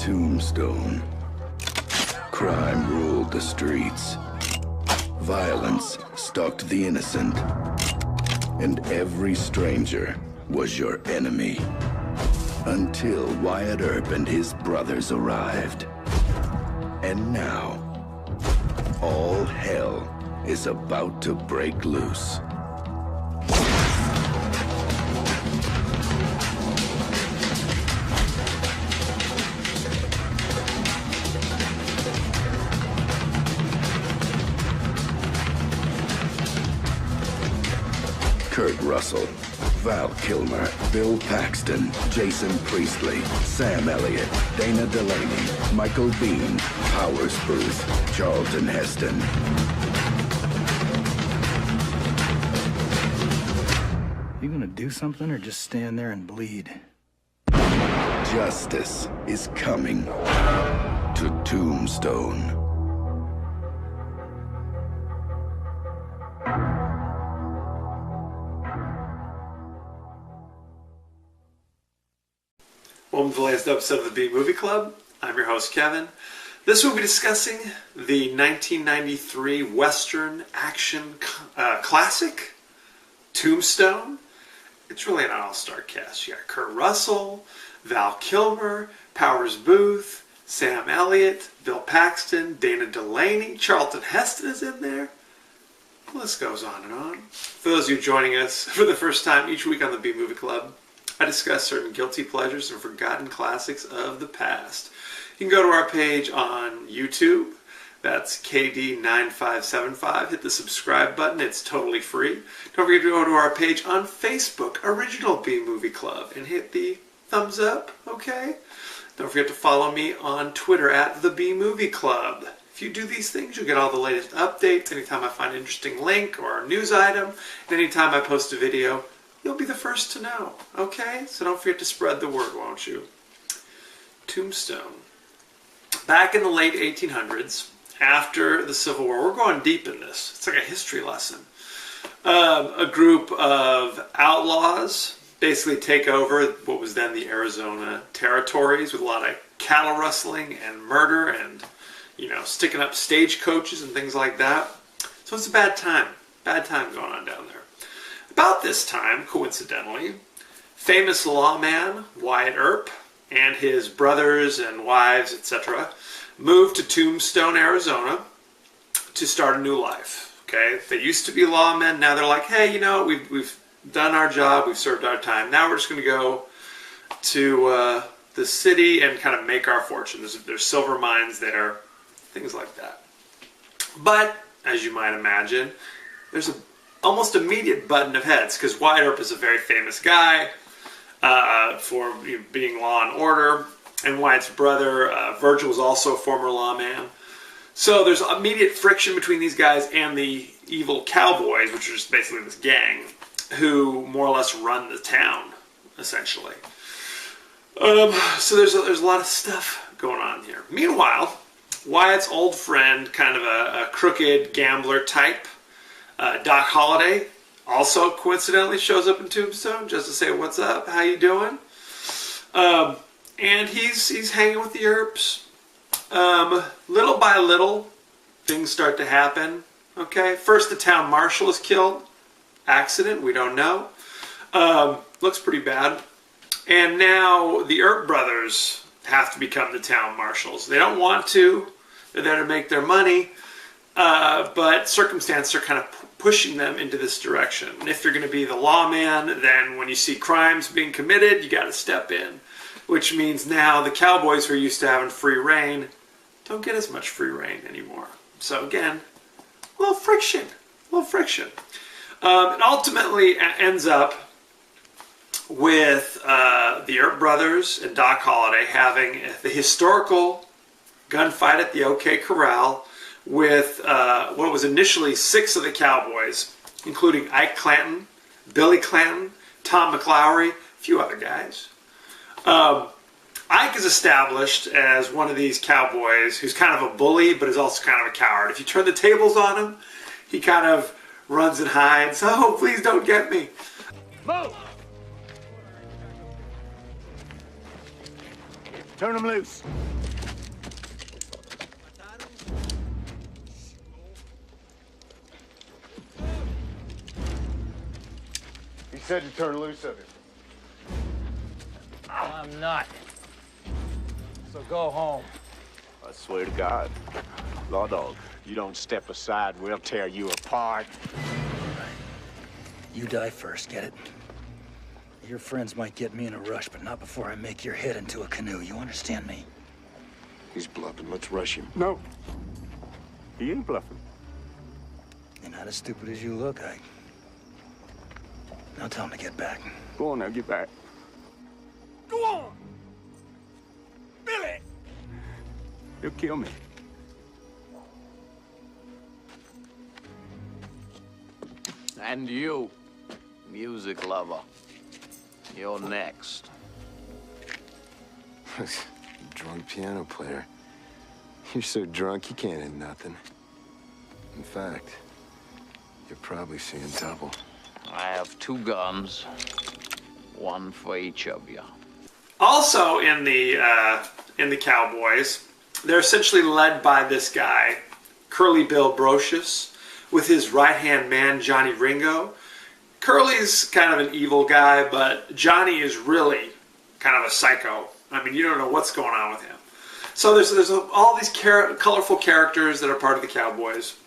Tombstone. Crime ruled the streets. Violence stalked the innocent. And every stranger was your enemy. Until Wyatt Earp and his brothers arrived. And now, all hell is about to break loose. Kurt Russell, Val Kilmer, Bill Paxton, Jason Priestley, Sam Elliott, Dana Delaney, Michael Biehn, Powers Booth, Charlton Heston. You gonna do something or just stand there and bleed? Justice is coming to Tombstone. Welcome to the latest episode of the B Movie Club. I'm your host, Kevin. This we'll be discussing the 1993 Western action classic, Tombstone. It's really an all-star cast. You got Kurt Russell, Val Kilmer, Powers Booth, Sam Elliott, Bill Paxton, Dana Delaney, Charlton Heston is in there. The list goes on and on. For those of you joining us for the first time each week on the B Movie Club, I discuss certain guilty pleasures and forgotten classics of the past. You can go to our page on YouTube. That's KD9575. Hit the subscribe button. It's totally free. Don't forget to go to our page on Facebook, Original B Movie Club, and hit the thumbs up, okay? Don't forget to follow me on Twitter at the B Movie Club. If you do these things, you'll get all the latest updates anytime I find an interesting link or a news item, and anytime I post a video, you'll be the first to know, okay? So don't forget to spread the word, won't you? Tombstone. Back in the late 1800s, after the Civil War, we're going deep in this. It's like a history lesson. A group of outlaws basically take over what was then the Arizona territories with a lot of cattle rustling and murder and, sticking up stagecoaches and things like that. So it's a bad time. Bad time going on down there. About this time, coincidentally, famous lawman Wyatt Earp and his brothers and wives, etc., moved to Tombstone, Arizona to start a new life. Okay, they used to be lawmen. Now they're like, hey, we've done our job, we've served our time. Now we're just going to go to the city and kind of make our fortune. There's silver mines there, things like that. But as you might imagine, there's a almost immediate button of heads, because Wyatt Earp is a very famous guy for being law and order, and Wyatt's brother, Virgil, was also a former lawman. So there's immediate friction between these guys and the evil cowboys, which are just basically this gang, who more or less run the town, essentially. So there's a lot of stuff going on here. Meanwhile, Wyatt's old friend, kind of a crooked gambler type, Doc Holliday, also coincidentally shows up in Tombstone just to say, what's up, how you doing? And he's hanging with the Earps. Little by little, things start to happen. Okay, first the town marshal is killed. Accident, we don't know. Looks pretty bad. And now the Earp brothers have to become the town marshals. They don't want to. They're there to make their money. But circumstances are kind of pushing them into this direction. And if you're going to be the lawman, then when you see crimes being committed, you got to step in. Which means now the cowboys who are used to having free reign don't get as much free reign anymore. So again, a little friction. It ultimately ends up with the Earp brothers and Doc Holliday having the historical gunfight at the OK Corral with what was initially 6 of the cowboys, including Ike Clanton, Billy Clanton, Tom McLaury, a few other guys. Ike is established as one of these cowboys who's kind of a bully, but is also kind of a coward. If you turn the tables on him, he kind of runs and hides. Oh, please don't get me. Move! Turn him loose. said to turn loose of him. I'm not. So go home. I swear to God. Law Dog, you don't step aside, we'll tear you apart. You die first, get it? Your friends might get me in a rush, but not before I make your head into a canoe. You understand me? He's bluffing. Let's rush him. No. He ain't bluffing. You're not as stupid as you look, Ike. Now tell him to get back. Go on now, get back. Go on! Billy! He'll kill me. And you, music lover, you're next. Drunk piano player. You're so drunk you can't hit nothing. In fact, you're probably seeing double. I have 2 guns, one for each of you. Also in the Cowboys, they're essentially led by this guy, Curly Bill Brocious, with his right-hand man, Johnny Ringo. Curly's kind of an evil guy, but Johnny is really kind of a psycho. I mean, you don't know what's going on with him. So there's all these colorful characters that are part of the Cowboys.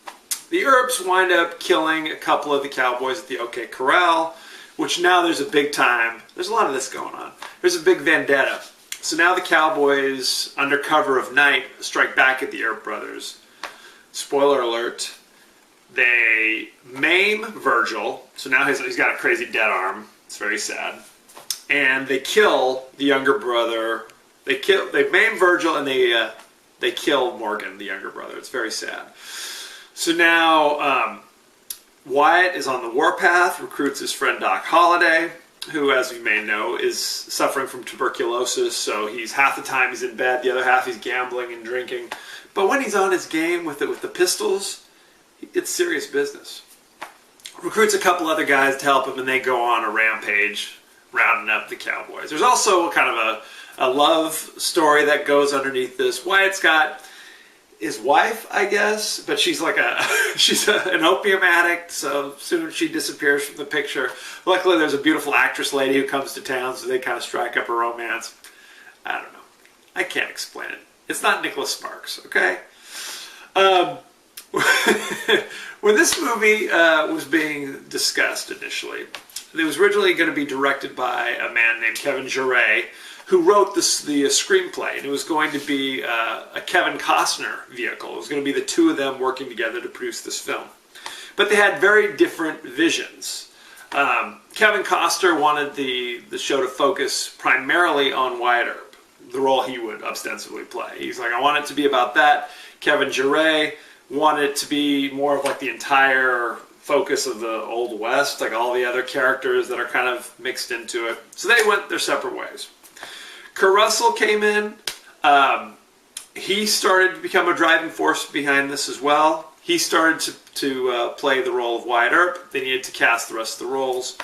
The Earps wind up killing a couple of the Cowboys at the OK Corral, which now there's a big time. There's a lot of this going on. There's a big vendetta. So now the Cowboys, under cover of night, strike back at the Earp brothers. Spoiler alert. They maim Virgil. So now he's got a crazy dead arm. It's very sad. And they kill the younger brother. They maim Virgil and they kill Morgan, the younger brother. It's very sad. So now Wyatt is on the warpath, recruits his friend Doc Holliday, who, as you may know, is suffering from tuberculosis. So he's half the time he's in bed, the other half he's gambling and drinking. But when he's on his game with the pistols, it's serious business. Recruits a couple other guys to help him, and they go on a rampage, rounding up the Cowboys. There's also kind of a love story that goes underneath this. Wyatt's got his wife, I guess, but she's like an opium addict, so soon she disappears from the picture. Luckily, there's a beautiful actress lady who comes to town, so they kind of strike up a romance. I don't know. I can't explain it. It's not Nicholas Sparks, okay? When this movie was being discussed initially, it was originally going to be directed by a man named Kevin Jarre, who wrote the screenplay, and it was going to be a Kevin Costner vehicle. It was going to be the two of them working together to produce this film. But they had very different visions. Kevin Costner wanted the show to focus primarily on Wyatt Earp, the role he would ostensibly play. He's like, I want it to be about that. Kevin Jarre wanted it to be more of like the entire focus of the Old West, like all the other characters that are kind of mixed into it. So they went their separate ways. Kurt Russell came in. He started to become a driving force behind this as well. He started to play the role of Wyatt Earp. They needed to cast the rest of the roles.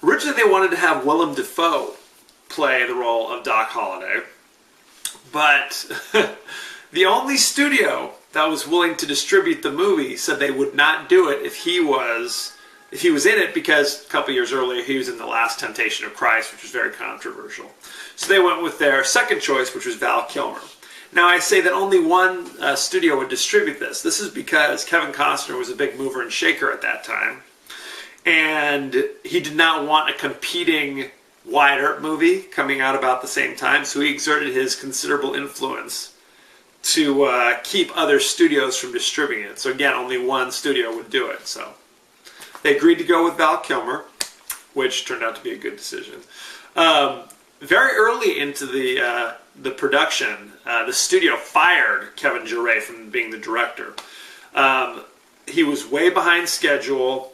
Originally, they wanted to have Willem Dafoe play the role of Doc Holliday, but the only studio that was willing to distribute the movie said they would not do it if he was in it, because a couple years earlier he was in The Last Temptation of Christ, which was very controversial. So they went with their second choice, which was Val Kilmer. Now I say that only one studio would distribute this. This is because Kevin Costner was a big mover and shaker at that time, and he did not want a competing Wyatt Earp movie coming out about the same time, so he exerted his considerable influence to keep other studios from distributing it. So again, only one studio would do it. So they agreed to go with Val Kilmer, which turned out to be a good decision. Very early into the production, the studio fired Kevin Jarre from being the director. He was way behind schedule.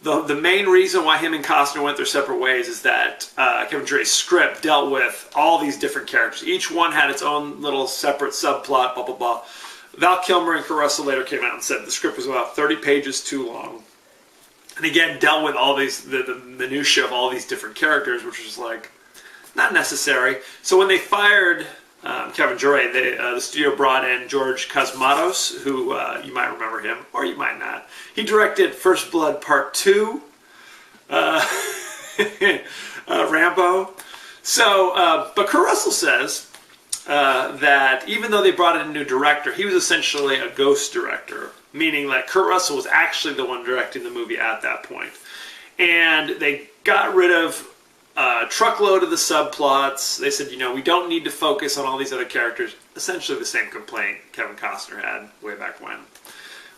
The main reason why him and Costner went their separate ways is that Kevin Jarre's script dealt with all these different characters. Each one had its own little separate subplot, blah, blah, blah. Val Kilmer and Kurt Russell later came out and said the script was about 30 pages too long. And again, dealt with all these, the minutia of all these different characters, which was like, not necessary. So when they fired Kevin Jarre, the studio brought in George Cosmatos, who you might remember him, or you might not. He directed First Blood Part 2. Rambo. So, but Kurt Russell says that even though they brought in a new director, he was essentially a ghost director, meaning that Kurt Russell was actually the one directing the movie at that point. And they got rid of a truckload of the subplots. They said, we don't need to focus on all these other characters. Essentially the same complaint Kevin Costner had way back when.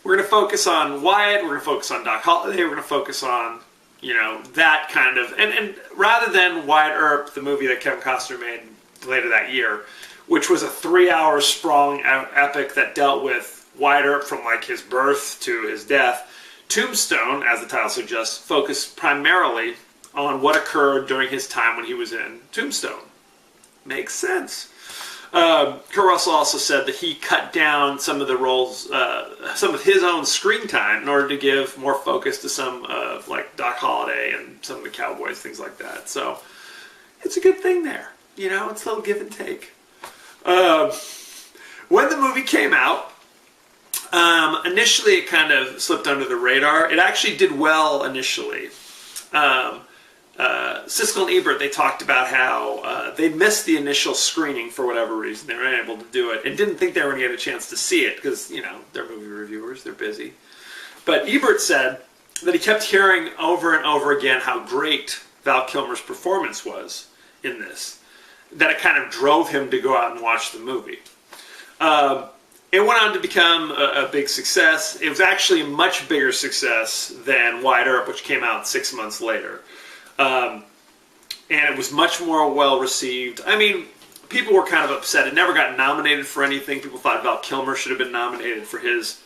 We're going to focus on Wyatt, we're going to focus on Doc Holliday, we're going to focus on, that kind of... And rather than Wyatt Earp, the movie that Kevin Costner made later that year, which was a 3-hour sprawling epic that dealt with Wyatt Earp from like his birth to his death, Tombstone, as the title suggests, focused primarily on what occurred during his time when he was in Tombstone. Makes sense. Kurt Russell also said that he cut down some of the roles, some of his own screen time in order to give more focus to some of like Doc Holliday and some of the Cowboys, things like that. So it's a good thing there. It's a little give and take. When the movie came out, initially it kind of slipped under the radar. It actually did well initially. Siskel and Ebert, they talked about how they missed the initial screening for whatever reason. They were unable to do it and didn't think they were going to get a chance to see it because, they're movie reviewers, they're busy. But Ebert said that he kept hearing over and over again how great Val Kilmer's performance was in this, that it kind of drove him to go out and watch the movie. It went on to become a big success. It was actually a much bigger success than Wyatt Earp, which came out 6 months later. And it was much more well received. I mean, people were kind of upset. It never got nominated for anything. People thought Val Kilmer should have been nominated for his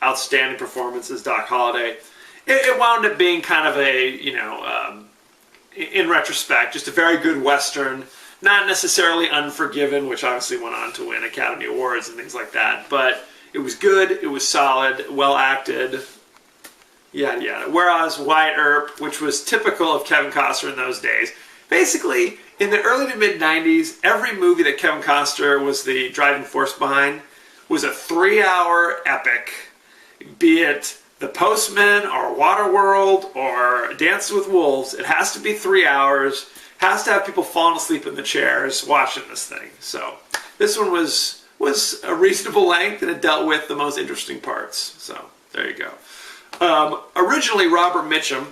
outstanding performance as Doc Holliday. It wound up being kind of a, in retrospect, just a very good Western. Not necessarily Unforgiven, which obviously went on to win Academy Awards and things like that. But it was good, it was solid, well acted, yada yada. Whereas Wyatt Earp, which was typical of Kevin Costner in those days, basically in the early to mid 90s, every movie that Kevin Costner was the driving force behind was a 3-hour epic, be it The Postman or Waterworld or Dance with Wolves. It has to be 3 hours. Has to have people falling asleep in the chairs watching this thing. So this one was a reasonable length, and it dealt with the most interesting parts. So there you go. Originally, Robert Mitchum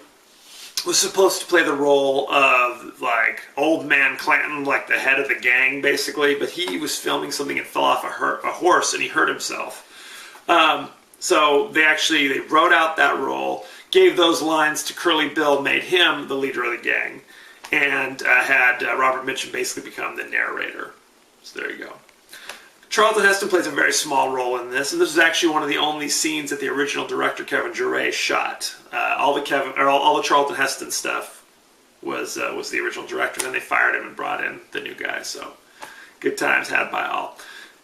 was supposed to play the role of like Old Man Clanton, like the head of the gang, basically. But he was filming something and fell off a horse, and he hurt himself. So they wrote out that role, gave those lines to Curly Bill, made him the leader of the gang, and had Robert Mitchum basically become the narrator. So there you go. Charlton Heston plays a very small role in this, and this is actually one of the only scenes that the original director Kevin Jarre shot. All the Charlton Heston stuff was the original director. Then they fired him and brought in the new guy. So good times had by all.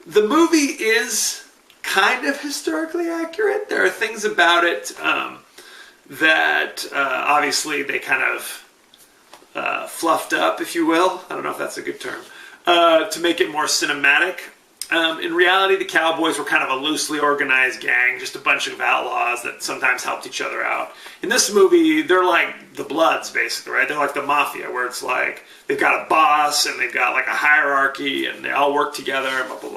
The movie is kind of historically accurate. There are things about it that obviously they kind of fluffed up, if you will. I don't know if that's a good term. To make it more cinematic. In reality, the Cowboys were kind of a loosely organized gang, just a bunch of outlaws that sometimes helped each other out. In this movie, they're like the Bloods, basically, right? They're like the Mafia, where it's like they've got a boss and they've got like a hierarchy and they all work together and blah, blah,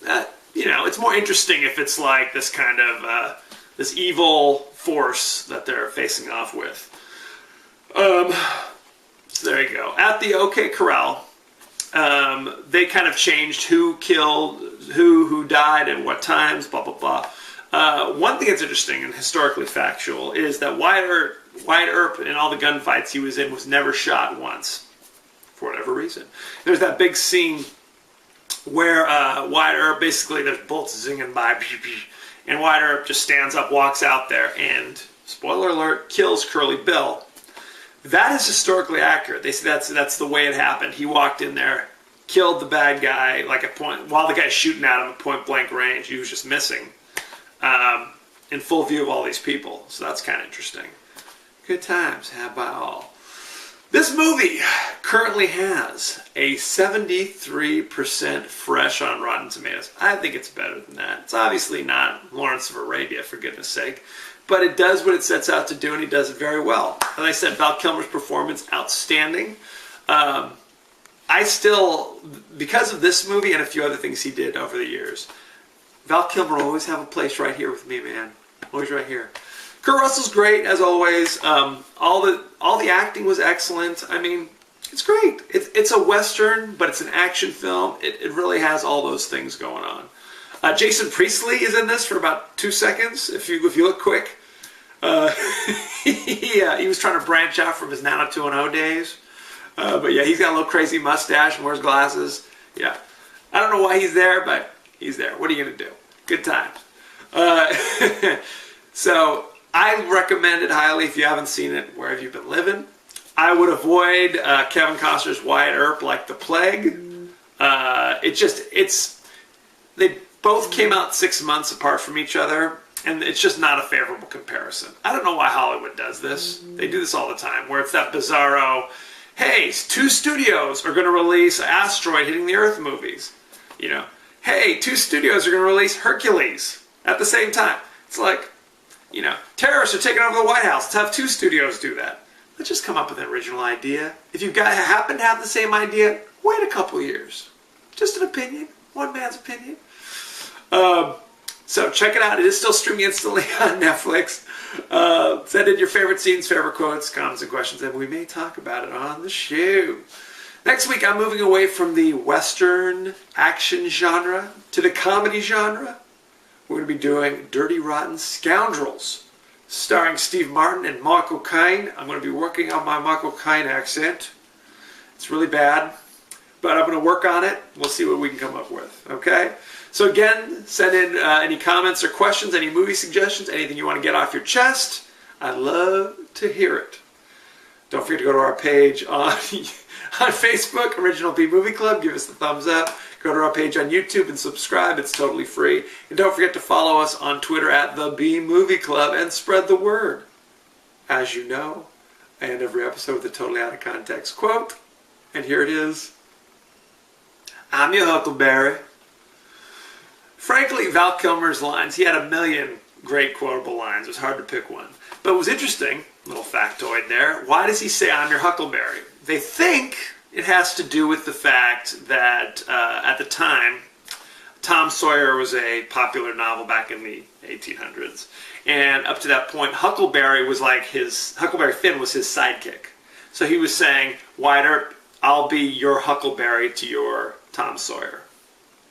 blah. It's more interesting if it's like this kind of this evil force that they're facing off with. So there you go. At the OK Corral, they kind of changed who killed who died at what times, blah, blah, blah. One thing that's interesting and historically factual is that Wyatt Earp in all the gunfights he was in was never shot once, for whatever reason. There's that big scene where Wyatt Earp, basically there's bullets zinging by, and Wyatt Earp just stands up, walks out there, and, spoiler alert, kills Curly Bill. That is historically accurate. They say that's the way it happened. He walked in there, killed the bad guy while the guy's shooting at him at point blank range. He was just missing, in full view of all these people. So that's kind of interesting. Good times had by all. This movie currently has a 73% fresh on Rotten Tomatoes. I think it's better than that. It's obviously not Lawrence of Arabia, for goodness sake. but it does what it sets out to do, and he does it very well. As I said, Val Kilmer's performance, outstanding. I still, because of this movie and a few other things he did over the years, Val Kilmer will always have a place right here with me, man. Always right here. Kurt Russell's great, as always. All the acting was excellent. I mean, it's great. It's a Western, but it's an action film. It really has all those things going on. Jason Priestley is in this for about 2 seconds, if you look quick. He was trying to branch out from his 90210 days. But yeah, he's got a little crazy mustache and wears glasses. Yeah. I don't know why he's there, but he's there. What are you going to do? Good times. So I recommend it highly if you haven't seen it. Where have you been living? I would avoid Kevin Costner's Wyatt Earp like the plague. They both came out 6 months apart from each other, and it's just not a favorable comparison. I don't know why Hollywood does this. They do this all the time, where it's that bizarro, hey, 2 studios are going to release Asteroid Hitting the Earth movies. You know, hey, 2 studios are going to release Hercules at the same time. It's like, you know, terrorists are taking over the White House. Let's have 2 studios do that. Let's just come up with an original idea. If you happen to have the same idea, wait a couple years. Just an opinion. One man's opinion. So check it out. It is still streaming instantly on Netflix. Send in your favorite scenes, favorite quotes, comments, and questions, and we may talk about it on the show. Next week, I'm moving away from the Western action genre to the comedy genre. We're going to be doing Dirty Rotten Scoundrels, starring Steve Martin and Michael Caine. I'm going to be working on my Michael Caine accent. It's really bad, but I'm going to work on it. We'll see what we can come up with, okay? So again, send in any comments or questions, any movie suggestions, anything you want to get off your chest. I'd love to hear it. Don't forget to go to our page on Facebook, Original B Movie Club. Give us the thumbs up. Go to our page on YouTube and subscribe. It's totally free. And don't forget to follow us on Twitter at The B Movie Club and spread the word. As you know, I end every episode with a totally out of context quote. And here it is. I'm your Huckleberry. Frankly, Val Kilmer's lines, he had a million great quotable lines. It was hard to pick one. But it was interesting, little factoid there. Why does he say, I'm your Huckleberry? They think it has to do with the fact that at the time, Tom Sawyer was a popular novel back in the 1800s. And up to that point, Huckleberry Finn was his sidekick. So he was saying, Wyatt Earp, I'll be your Huckleberry to your Tom Sawyer.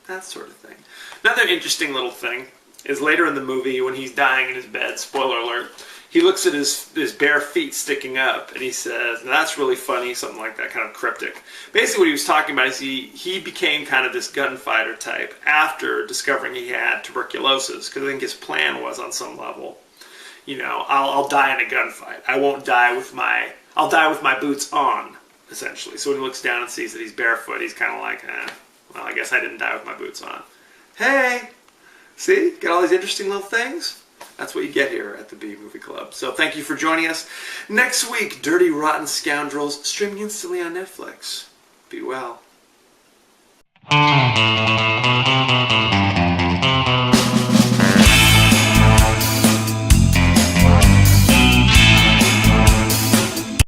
That sort of thing. Another interesting little thing is later in the movie when he's dying in his bed, spoiler alert, he looks at his bare feet sticking up and he says, now that's really funny, something like that, kind of cryptic. Basically what he was talking about is he became kind of this gunfighter type after discovering he had tuberculosis, because I think his plan was on some level, you know, I'll die in a gunfight. I'll die with my boots on, essentially. So when he looks down and sees that he's barefoot, he's kind of like, well, I guess I didn't die with my boots on. Hey, see? Get all these interesting little things? That's what you get here at the B Movie Club. So thank you for joining us. Next week, Dirty Rotten Scoundrels, streaming instantly on Netflix. Be well.